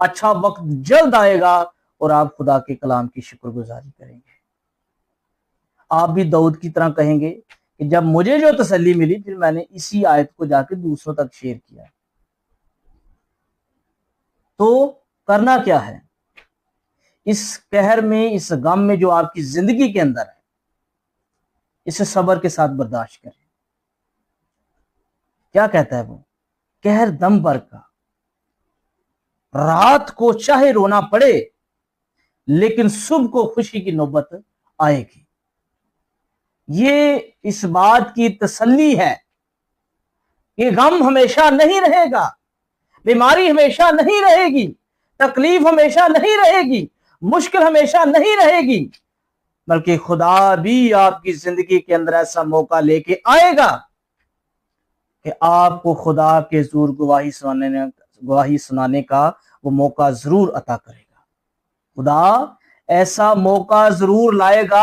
अच्छा वक्त जल्द आएगा और आप खुदा के कलाम की शुक्रगुजारी करेंगे। आप भी दाऊद की तरह कहेंगे कि जब मुझे जो तसल्ली मिली फिर मैंने इसी आयत को जाकर दूसरों तक शेयर किया। तो करना क्या है इस कहर में, इस गम में जो आपकी जिंदगी के अंदर है, इसे सब्र के साथ बर्दाश्त करें। क्या कहता है वो, कहर दम भर का, रात को चाहे रोना पड़े लेकिन सुबह को खुशी की नौबत आएगी। ये इस बात की तसल्ली है कि गम हमेशा नहीं रहेगा, बीमारी हमेशा नहीं रहेगी, तकलीफ हमेशा नहीं रहेगी, मुश्किल हमेशा नहीं रहेगी, बल्कि खुदा भी आपकी जिंदगी के अंदर ऐसा मौका लेके आएगा कि आपको खुदा के जरूर गवाही सुनाने का वो मौका जरूर अता करेगा। खुदा ऐसा मौका जरूर लाएगा